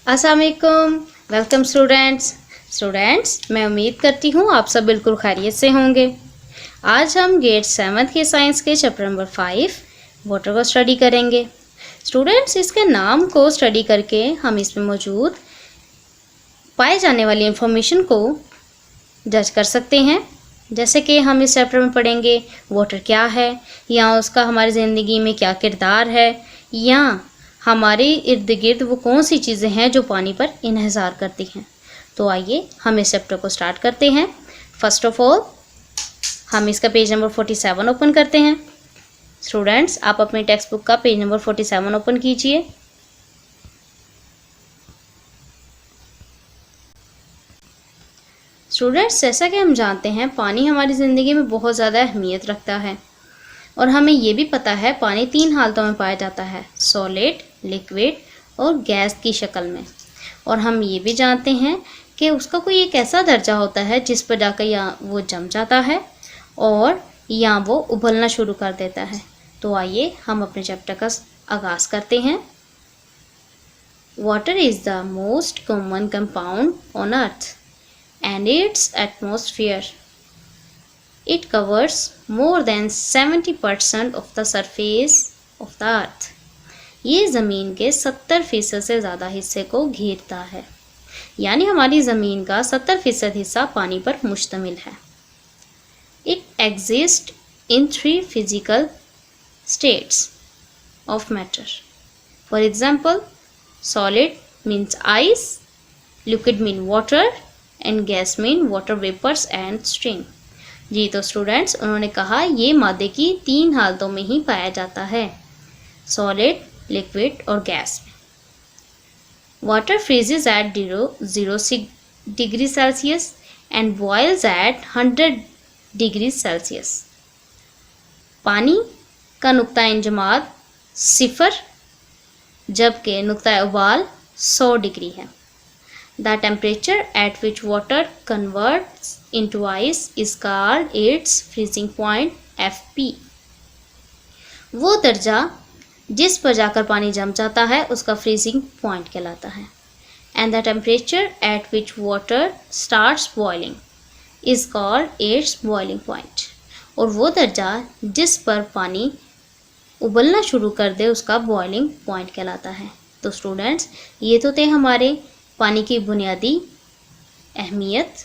अस्सलाम वालेकुम। Welcome students मैं उम्मीद करती हूँ आप सब बिल्कुल खैरियत से होंगे। आज हम ग्रेड 7 के साइंस के चैप्टर नंबर 5 वाटर को स्टडी करेंगे। स्टूडेंट्स, इसके नाम को स्टडी करके हम इसमें मौजूद पाए जाने वाली इंफॉर्मेशन को जज कर सकते हैं। जैसे कि हम इस चैप्टर में पढ़ेंगे वाटर क्या है, या उसका हमारी ज़िंदगी में क्या किरदार है, या हमारे इर्द गिर्द वो कौन सी चीज़ें हैं जो पानी पर इन्हिसार करती हैं। तो आइए हम इस चैप्टर को स्टार्ट करते हैं। फर्स्ट ऑफ ऑल हम इसका पेज नंबर 47 ओपन करते हैं। स्टूडेंट्स, आप अपनी टेक्स्ट बुक का पेज नंबर 47 ओपन कीजिए। स्टूडेंट्स, जैसा कि हम जानते हैं पानी हमारी ज़िंदगी में बहुत ज़्यादा अहमियत रखता है, और हमें ये भी पता है पानी 3 हालतों में पाया जाता है, सॉलिड, लिक्विड और गैस की शक्ल में। और हम ये भी जानते हैं कि उसका कोई एक ऐसा दर्जा होता है जिस पर जाकर या वो जम जाता है और या वो उबलना शुरू कर देता है। तो आइए हम अपने चैप्टर का आगाज़ करते हैं। Water is the most common compound on earth and its atmosphere. It covers more than 70% of the surface of the earth. ये ज़मीन के 70% से ज़्यादा हिस्से को घेरता है, यानी हमारी ज़मीन का 70% हिस्सा पानी पर मुश्तमिल है। It exists in 3 physical states of matter. For example, solid means ice, liquid mean water and gas mean water vapours and stream. जी तो स्टूडेंट्स, उन्होंने कहा ये मादे की 3 हालतों में ही पाया जाता है, सॉलिड, लिक्विड और गैस में। Water freezes at 0 degree Celsius and boils at 100 degree Celsius. पानी का नुक्ता इंजमाद 0 जबकि नुक्ता उबाल 100 डिग्री है। The temperature at which water converts into ice is called its freezing point FP. वो दर्जा जिस पर जाकर पानी जम जाता है उसका फ्रीजिंग पॉइंट कहलाता है। And the temperature at which water starts boiling is called its boiling point. और वो दर्जा जिस पर पानी उबलना शुरू कर दे उसका बॉइलिंग पॉइंट कहलाता है। तो स्टूडेंट्स, ये तो थे हमारे पानी की बुनियादी अहमियत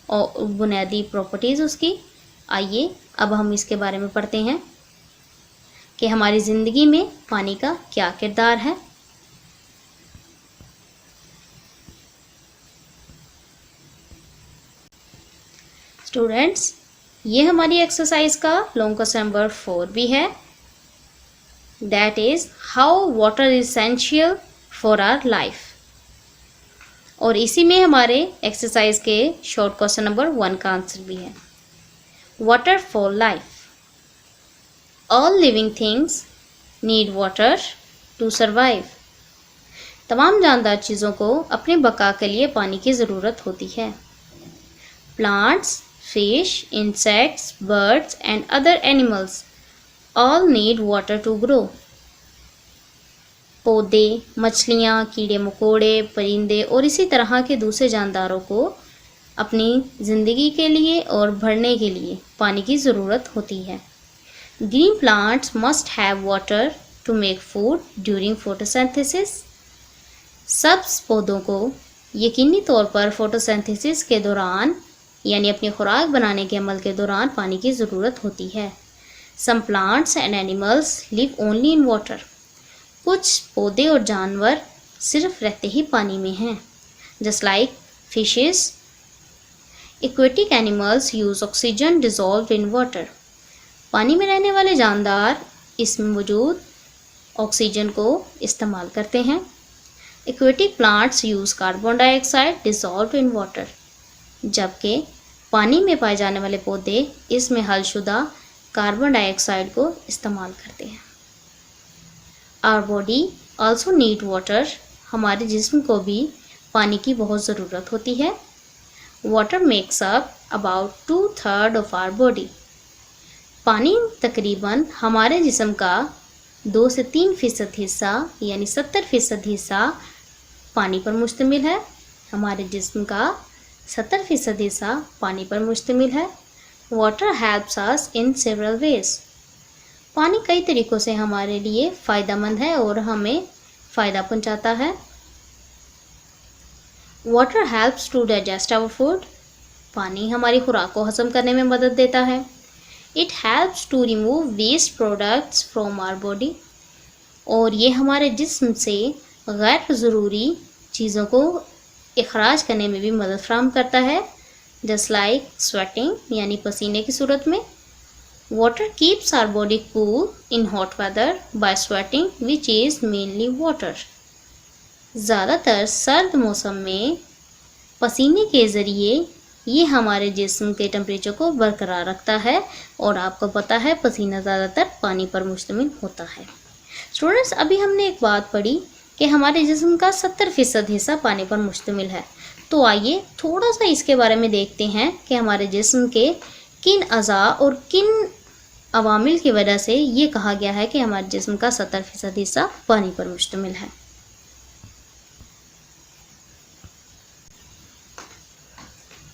और बुनियादी प्रॉपर्टीज़ उसकी। आइए अब हम इसके बारे में पढ़ते हैं कि हमारी ज़िंदगी में पानी का क्या किरदार है। स्टूडेंट्स, ये हमारी एक्सरसाइज का लॉन्ग क्वेश्चन नंबर 4 भी है। That is how water is essential for our life. और इसी में हमारे एक्सरसाइज के शॉर्ट क्वेश्चन नंबर 1 का आंसर भी है। Water for life. All living things need water to survive. तमाम जानदार चीज़ों को अपने बका के लिए पानी की ज़रूरत होती है। Plants, fish, insects, birds and other animals all need water to grow. पौधे, मछलियाँ, कीड़े मकोड़े, परिंदे और इसी तरह के दूसरे जानदारों को अपनी ज़िंदगी के लिए और बढ़ने के लिए पानी की ज़रूरत होती है। Green plants must have water to make food during photosynthesis. सब्ज पौधों को यकीनी तौर पर फोटोसिंथेसिस के दौरान, यानी अपनी खुराक बनाने के अमल के दौरान पानी की ज़रूरत होती है। Some plants and animals live only in water. कुछ पौधे और जानवर सिर्फ रहते ही पानी में हैं, just like fishes. Aquatic animals use oxygen dissolve in water. पानी में रहने वाले जानदार इसमें मौजूद ऑक्सीजन को इस्तेमाल करते हैं। Aquatic plants use carbon dioxide dissolve in water. जबकि पानी में पाए जाने वाले पौधे इसमें हलशुदा कार्बन डाइऑक्साइड को इस्तेमाल करते हैं। Our body also need water. हमारे जिस्म को भी पानी की बहुत ज़रूरत होती है। Water makes up about 2/3 of our body. पानी तकरीबन हमारे जिस्म का 2 से 3% हिस्सा, यानी 70% हिस्सा पानी पर मुश्तमिल है। हमारे जिस्म का 70% हिस्सा पानी पर मुश्तमिल है। Water helps us in several ways. पानी कई तरीक़ों से हमारे लिए फ़ायदेमंद है और हमें फ़ायदा पहुंचाता है। Water helps to digest our food. पानी हमारी खुराक को हजम करने में मदद देता है। It helps to remove waste products from our body. और ये हमारे जिस्म से गैर ज़रूरी चीज़ों को इखराज करने में भी मदद फराहम करता है, जस्ट लाइक स्वेटिंग यानी पसीने की सूरत में। Water keeps our body cool in hot weather by sweating which is mainly water. ज़्यादातर सर्द मौसम में पसीने के ज़रिए ये हमारे जिस्म के टेम्परेचर को बरकरार रखता है और आपको पता है पसीना ज़्यादातर पानी पर मुश्तमिल होता है। स्टूडेंट्स, अभी हमने एक बात पढ़ी कि हमारे जिस्म का 70% हिस्सा पानी पर मुश्तमिल है। तो आइए थोड़ा सा इसके बारे में देखते हैं कि हमारे जिस्म के किन अज़ा और किन अवामिल की वजह से ये कहा गया है कि हमारे जिस्म का 70% हिस्सा पानी पर मुश्तमिल है।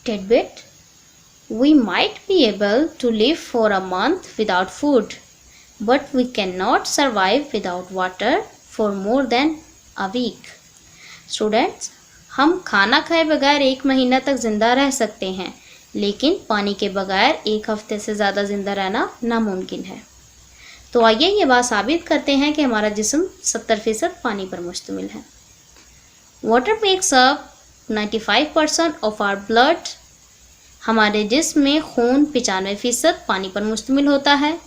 Tidbit: We might be able to live for a month without food, but we cannot survive without water for more than a week. Students, हम खाना खाए बगैर 1 महीना तक ज़िंदा रह सकते हैं, लेकिन पानी के बगैर 1 हफ्ते से ज़्यादा ज़िंदा रहना नामुमकिन है। तो आइए ये बात साबित करते हैं कि हमारा जिस्म 70% पानी पर मुश्तमिल है। Water makes up 95% of our blood. हमारे जिस्म में खून 95% पानी पर मुश्तमिल होता है।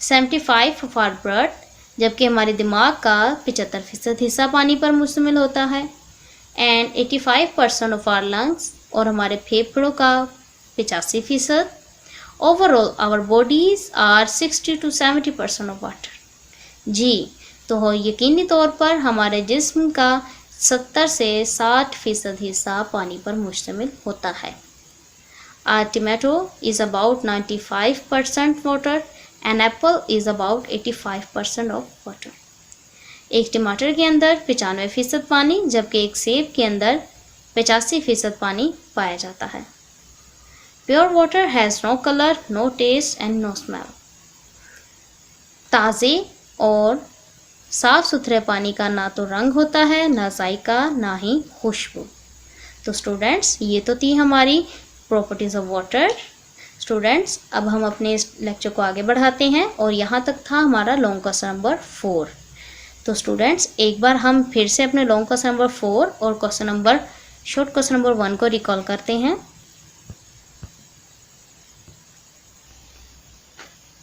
75 ऑफ आवर ब्लड, जबकि हमारे दिमाग का 75% हिस्सा पानी पर मुश्तमिल होता है। एंड 85% ऑफ आवर लंग्स, और हमारे फेफड़ों का 85%। Overall our bodies are 60 to 70% of water. जी, तो यकीनी तौर पर हमारे जिस्म का 70 से 60% हिस्सा पानी पर मुश्तमिल होता है। A tomato is about 95% water and apple is about 85% of water. एक टमाटर के अंदर 95% पानी, जबकि एक सेब के अंदर 85% पानी पाया जाता है। Pure water has no color, no taste and no smell. ताज़े और साफ़ सुथरे पानी का ना तो रंग होता है, ना जायका, ना ही खुशबू। तो स्टूडेंट्स, ये तो थी हमारी प्रॉपर्टीज़ ऑफ वाटर। स्टूडेंट्स, अब हम अपने इस लेक्चर को आगे बढ़ाते हैं और यहाँ तक था हमारा लॉन्ग क्वेश्चन नंबर 4। तो स्टूडेंट्स, एक बार हम फिर से अपने लॉन्ग क्वेश्चन नंबर 4 और शॉर्ट क्वेश्चन नंबर 1 को रिकॉल करते हैं।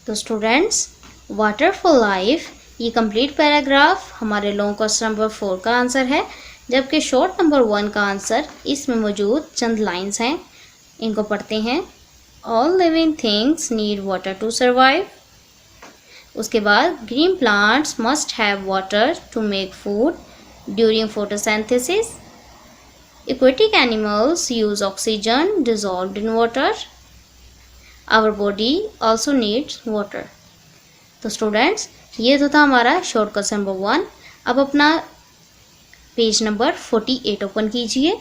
तो स्टूडेंट्स, वाटर फॉर लाइफ, ये कंप्लीट पैराग्राफ हमारे लॉन्ग क्वेश्चन नंबर 4 का आंसर है, जबकि शॉर्ट नंबर 1 का आंसर इसमें मौजूद चंद लाइंस हैं, इनको पढ़ते हैं। All living things need water to survive. उसके बाद green plants must have water to make food during photosynthesis. Aquatic animals use oxygen dissolved in water. Our body also needs water. तो students, ये तो था हमारा शॉर्ट क्वेश्चन नंबर 1। अब अपना page number 48 open कीजिए।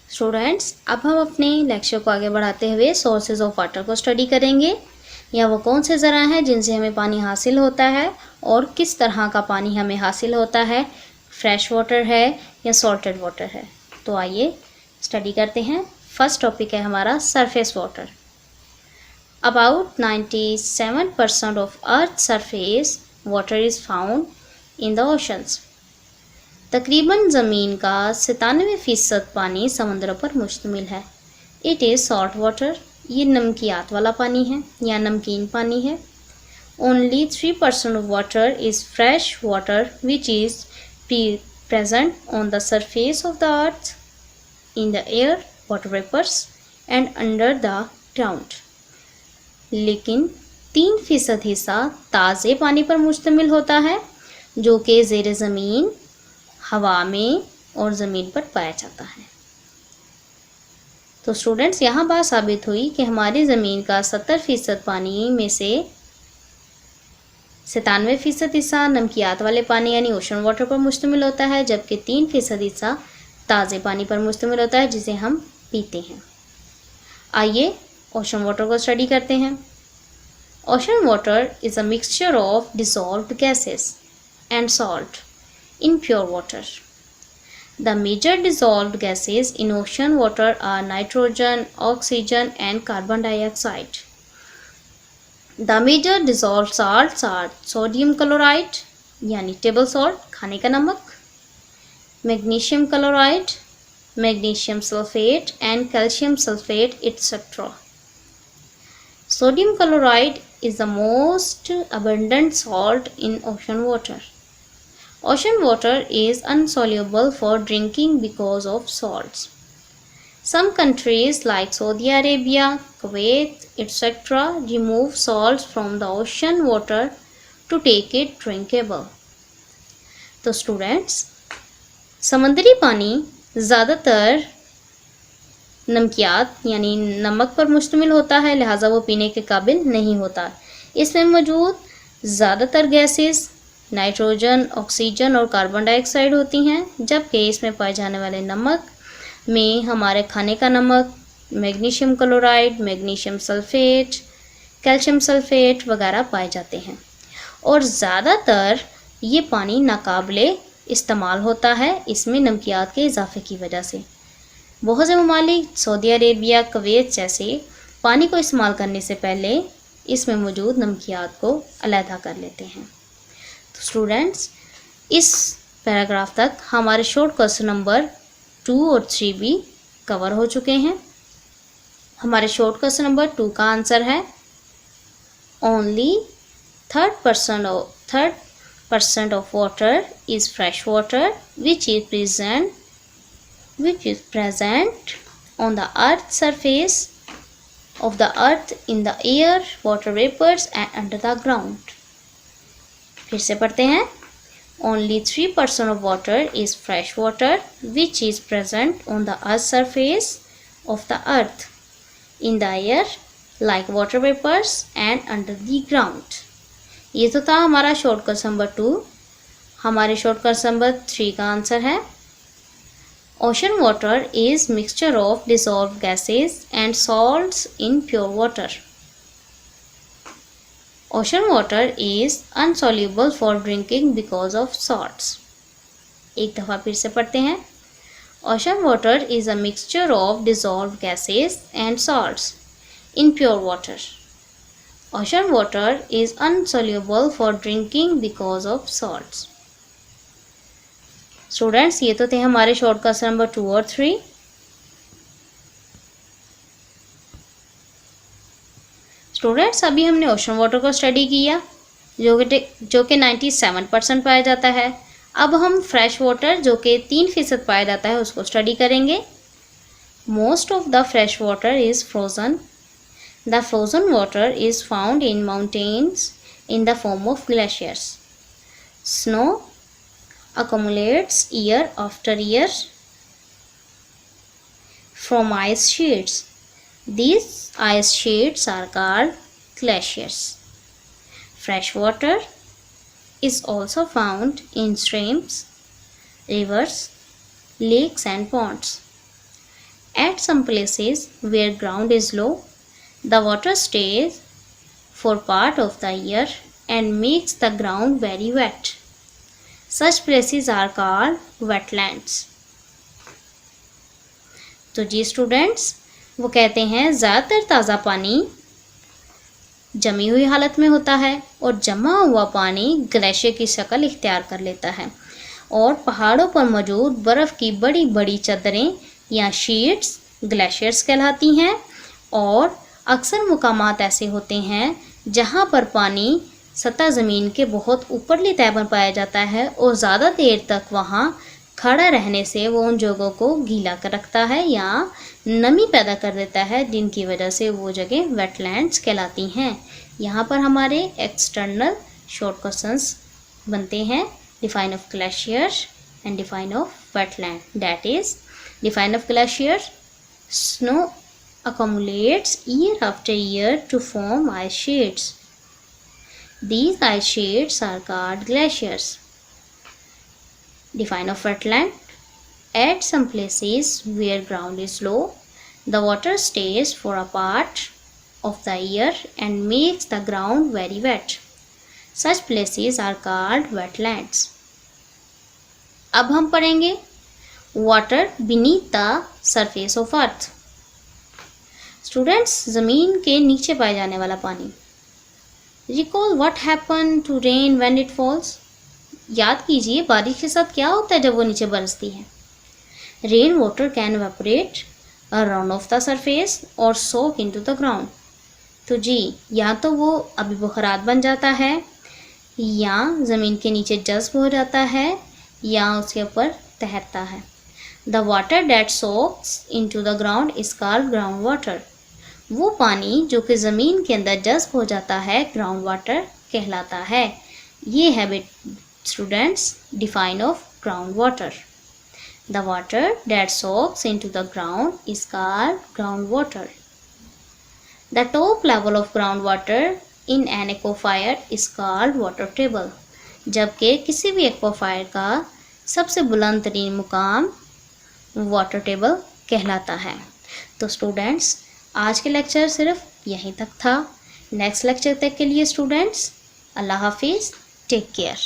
स्टूडेंट्स, अब हम अपने लेक्चर को आगे बढ़ाते हुए सोर्सेज ऑफ वाटर को स्टडी करेंगे, या वो कौन से ज़राए हैं जिनसे हमें पानी हासिल होता है और किस तरह का पानी हमें हासिल होता है, फ्रेश वाटर है या सॉल्टेड वाटर है। तो आइए स्टडी करते हैं। फर्स्ट टॉपिक है हमारा surface water. About 97% of earth surface water is found in the oceans. तकरीबन ज़मीन का 97% पानी समुद्रों पर मुश्तमिल है। इट इज़ सॉल्ट वाटर, ये नमकियात वाला पानी है या नमकीन पानी है। Only 3% of water is fresh water which is present on the surface of the earth, in the air, water vapours and under the ground. लेकिन 3% हिस्सा ताज़े पानी पर मुश्तमिल होता है, जो कि ज़ेर ज़मीन, हवा में और ज़मीन पर पाया जाता है। तो स्टूडेंट्स, यहाँ बात साबित हुई कि हमारी ज़मीन का 70% पानी में से 97% हिस्सा नमकियात वाले पानी यानी ओशन वाटर पर मुश्तमिल होता है, जबकि 3% हिस्सा ताज़े पानी पर मुश्तमिल होता है जिसे हम पीते हैं। आइए ओशन वाटर को स्टडी करते हैं। Ocean water is a mixture of dissolved gases and salt in pure water. The major dissolved gases in ocean water are nitrogen, oxygen and carbon dioxide. The major dissolved salts are sodium chloride यानी table salt खाने का नमक, magnesium chloride, magnesium sulfate and calcium sulfate etc. Sodium chloride is the most abundant salt in ocean water. Ocean water is insoluble for drinking because of salts. Some countries like Saudi Arabia, Kuwait, etc. remove salts from the ocean water to take it drinkable. तो students, समंदरी पानी ज़्यादातर नमकियात यानी नमक पर मुश्तमिल होता है, लिहाजा वो पीने के काबिल नहीं होता। इसमें मौजूद ज़्यादातर गैसेस नाइट्रोजन, ऑक्सीजन और कार्बन डाइऑक्साइड होती हैं, जबकि इसमें पाए जाने वाले नमक में हमारे खाने का नमक, magnesium chloride, magnesium sulphate, calcium sulphate वगैरह पाए जाते हैं। और ज़्यादातर ये पानी नाकाबिले इस्तेमाल होता है इसमें नमकियात के इजाफे की वजह से। बहुत से ममालिक सऊदी अरेबिया, कुवैत जैसे पानी को इस्तेमाल करने से पहले इसमें मौजूद नमकियात को अलहदा कर लेते हैं। तो स्टूडेंट्स, इस पैराग्राफ तक हमारे शॉर्ट क्वेश्चन नंबर 2 और 3 भी कवर हो चुके हैं। हमारे शॉर्ट क्वेश्चन नंबर 2 का आंसर है only 3% of water is fresh water which is present on the earth surface of the earth in the air, water vapours and under the ground. फिर से पढ़ते हैं। Only 3% of water is fresh water which is present on the earth's surface of the earth, in the air like water vapors and under the ground. ये तो था हमारा short question number 2। हमारे short question number 3 का answer है ocean water is mixture of dissolved gases and salts in pure water. Ocean water is insoluble for drinking because of salts. एक दफ़ा फिर से पढ़ते हैं। Ocean water is a mixture of dissolved gases and salts in pure water. Ocean water is insoluble for drinking because of salts. Students, ये तो थे हमारे शॉर्ट क्वेश्चन नंबर 2 और 3। स्टूडेंट्स, अभी हमने ओशन वाटर को स्टडी किया जो कि 97% पाया जाता है। अब हम फ्रेश वाटर जो कि 3% पाया जाता है उसको स्टडी करेंगे। Most of the fresh water is frozen. The frozen water is found in mountains in the form of glaciers. Snow accumulates year after year from ice sheets. These ice sheets are called glaciers. Fresh water is also found in streams, rivers, lakes and ponds. At some places where ground is low, the water stays for part of the year and makes the ground very wet. Such places are called wetlands. तो जी students, वो कहते हैं ज़्यादातर ताज़ा पानी जमी हुई हालत में होता है और जमा हुआ पानी ग्लेशियर की शक्ल इख्तियार कर लेता है और पहाड़ों पर मौजूद बर्फ़ की बड़ी बड़ी चदरें या शीट्स ग्लेशियर्स कहलाती हैं। और अक्सर मुकामात ऐसे होते हैं जहाँ पर पानी सतह ज़मीन के बहुत ऊपरली तह पर पाया जाता है और ज़्यादा देर तक वहाँ खड़ा रहने से वो उन जगहों को गीला कर रखता है या नमी पैदा कर देता है, जिनकी वजह से वो जगह वेटलैंड्स कहलाती हैं। यहाँ पर हमारे एक्सटर्नल शॉर्ट क्वेश्चंस बनते हैं। Define of glacier and define of wetland. That is define of glacier, snow accumulates year after year to form ice sheets. These ice sheets are called glaciers. Define of wetland. At some places where ground is low, the water stays for a part of the year and makes the ground very wet. Such places are called wetlands. अब हम पढ़ेंगे water beneath the surface of earth. Students, जमीन के नीचे पाए जाने वाला पानी. Recall what happened to rain when it falls. याद कीजिए बारिश के साथ क्या होता है जब वो नीचे बरसती है. Rain water can evaporate, run off the surface or soak into the ground. तो जी, या तो वो अभी बुखारात बन जाता है, या ज़मीन के नीचे जज़्ब हो जाता है, या उसके ऊपर तैरता है. The water that soaks into the ground is called ground water. वो पानी जो कि ज़मीन के अंदर जज़्ब हो जाता है ग्राउंड वाटर कहलाता है. ये है students define of ground water. The water that soaks into the ground is called groundwater. The top level of groundwater in an aquifer is called water table. जबकि किसी भी एक्वाफायर का सबसे बुलंद तरीन मुकाम वाटर टेबल कहलाता है. तो स्टूडेंट्स, आज के लेक्चर सिर्फ यहीं तक था. नेक्स्ट लेक्चर तक के लिए स्टूडेंट्स, अल्लाह हाफिज़, टेक केयर.